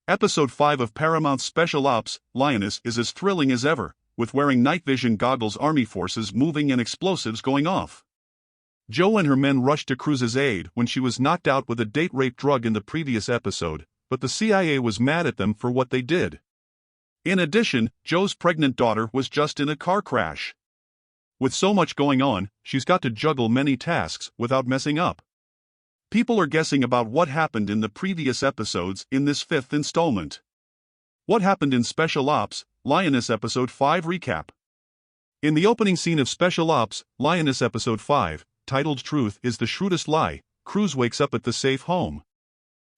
Episode 5 of Paramount's Special Ops, Lioness is as thrilling as ever, with wearing night vision goggles, army forces moving and explosives going off. Jo and her men rushed to Cruz's aid when she was knocked out with a date rape drug in the previous episode, but the CIA was mad at them for what they did. In addition, Jo's pregnant daughter was just in a car crash. With so much going on, she's got to juggle many tasks without messing up. People are guessing about what happened in the previous episodes in this fifth installment. What happened in Special Ops, Lioness Episode 5 Recap. In the opening scene of Special Ops, Lioness Episode 5, titled Truth is the Shrewdest Lie, Cruz wakes up at the safe home.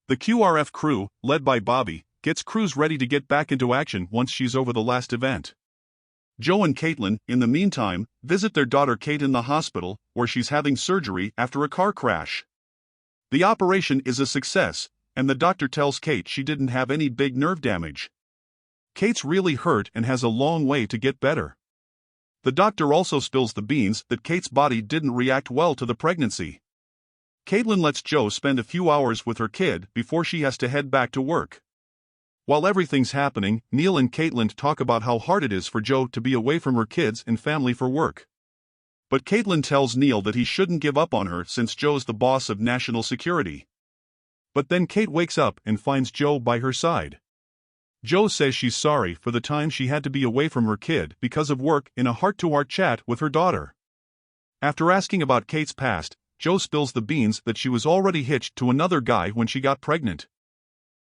The QRF crew, led by Bobby, gets Cruz ready to get back into action once she's over the last event. Jo and Caitlin, in the meantime, visit their daughter Kate in the hospital, where she's having surgery after a car crash. The operation is a success, and the doctor tells Kate she didn't have any big nerve damage. Kate's really hurt and has a long way to get better. The doctor also spills the beans that Kate's body didn't react well to the pregnancy. Caitlin lets Jo spend a few hours with her kid before she has to head back to work. While everything's happening, Neil and Caitlin talk about how hard it is for Jo to be away from her kids and family for work. But Caitlin tells Neil that he shouldn't give up on her since Jo's the boss of national security. But then Kate wakes up and finds Jo by her side. Jo says she's sorry for the time she had to be away from her kid because of work in a heart-to-heart chat with her daughter. After asking about Kate's past, Jo spills the beans that she was already hitched to another guy when she got pregnant.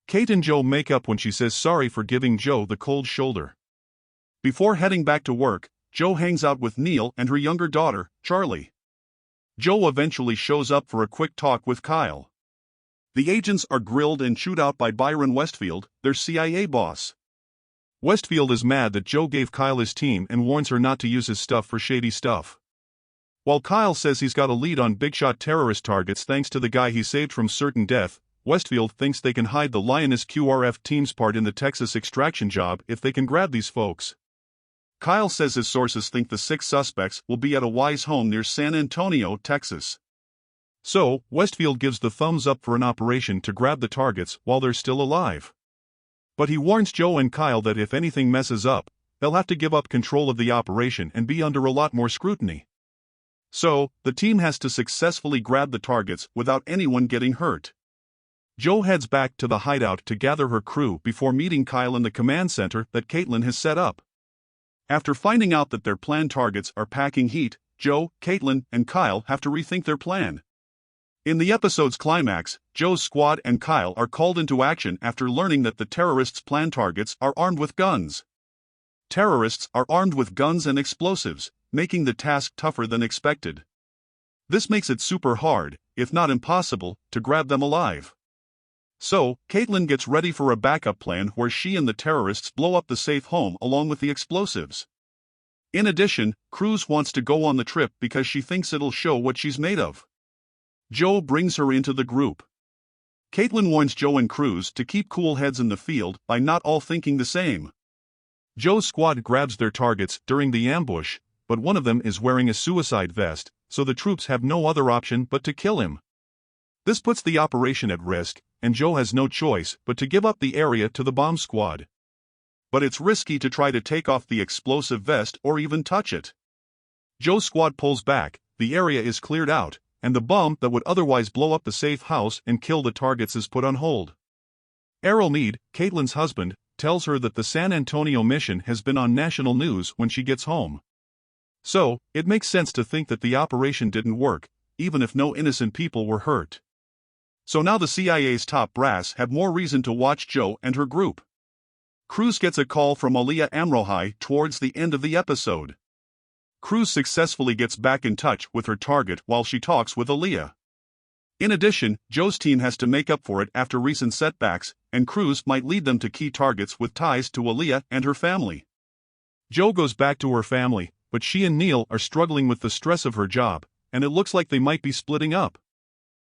Kate and Jo make up when she says sorry for giving Jo the cold shoulder. Before heading back to work, Jo hangs out with Neil and her younger daughter, Charlie. Jo eventually shows up for a quick talk with Kyle. The agents are grilled and chewed out by Byron Westfield, their CIA boss. Westfield is mad that Jo gave Kyle his team and warns her not to use his stuff for shady stuff. While Kyle says he's got a lead on big-shot terrorist targets thanks to the guy he saved from certain death, Westfield thinks they can hide the Lioness QRF team's part in the Texas extraction job if they can grab these folks. Kyle says his sources think the 6 suspects will be at a Wise home near San Antonio, Texas. So, Westfield gives the thumbs up for an operation to grab the targets while they're still alive. But he warns Jo and Kyle that if anything messes up, they'll have to give up control of the operation and be under a lot more scrutiny. So, the team has to successfully grab the targets without anyone getting hurt. Jo heads back to the hideout to gather her crew before meeting Kyle in the command center that Caitlin has set up. After finding out that their planned targets are packing heat, Jo, Caitlin, and Kyle have to rethink their plan. In the episode's climax, Jo's squad and Kyle are called into action after learning that the terrorists' planned targets are armed with guns. Terrorists are armed with guns and explosives, making the task tougher than expected. This makes it super hard, if not impossible, to grab them alive. So, Caitlin gets ready for a backup plan where she and the terrorists blow up the safe home along with the explosives. In addition, Cruz wants to go on the trip because she thinks it'll show what she's made of. Jo brings her into the group. Caitlin warns Jo and Cruz to keep cool heads in the field by not all thinking the same. Jo's squad grabs their targets during the ambush, but one of them is wearing a suicide vest, so the troops have no other option but to kill him. This puts the operation at risk, and Jo has no choice but to give up the area to the bomb squad. But it's risky to try to take off the explosive vest or even touch it. Jo's squad pulls back, the area is cleared out, and the bomb that would otherwise blow up the safe house and kill the targets is put on hold. Errol Meade, Caitlin's husband, tells her that the San Antonio mission has been on national news when she gets home. So, it makes sense to think that the operation didn't work, even if no innocent people were hurt. So now the CIA's top brass have more reason to watch Jo and her group. Cruz gets a call from Aliyah Amrohai towards the end of the episode. Cruz successfully gets back in touch with her target while she talks with Aliyah. In addition, Jo's team has to make up for it after recent setbacks, and Cruz might lead them to key targets with ties to Aliyah and her family. Jo goes back to her family, but she and Neil are struggling with the stress of her job, and it looks like they might be splitting up.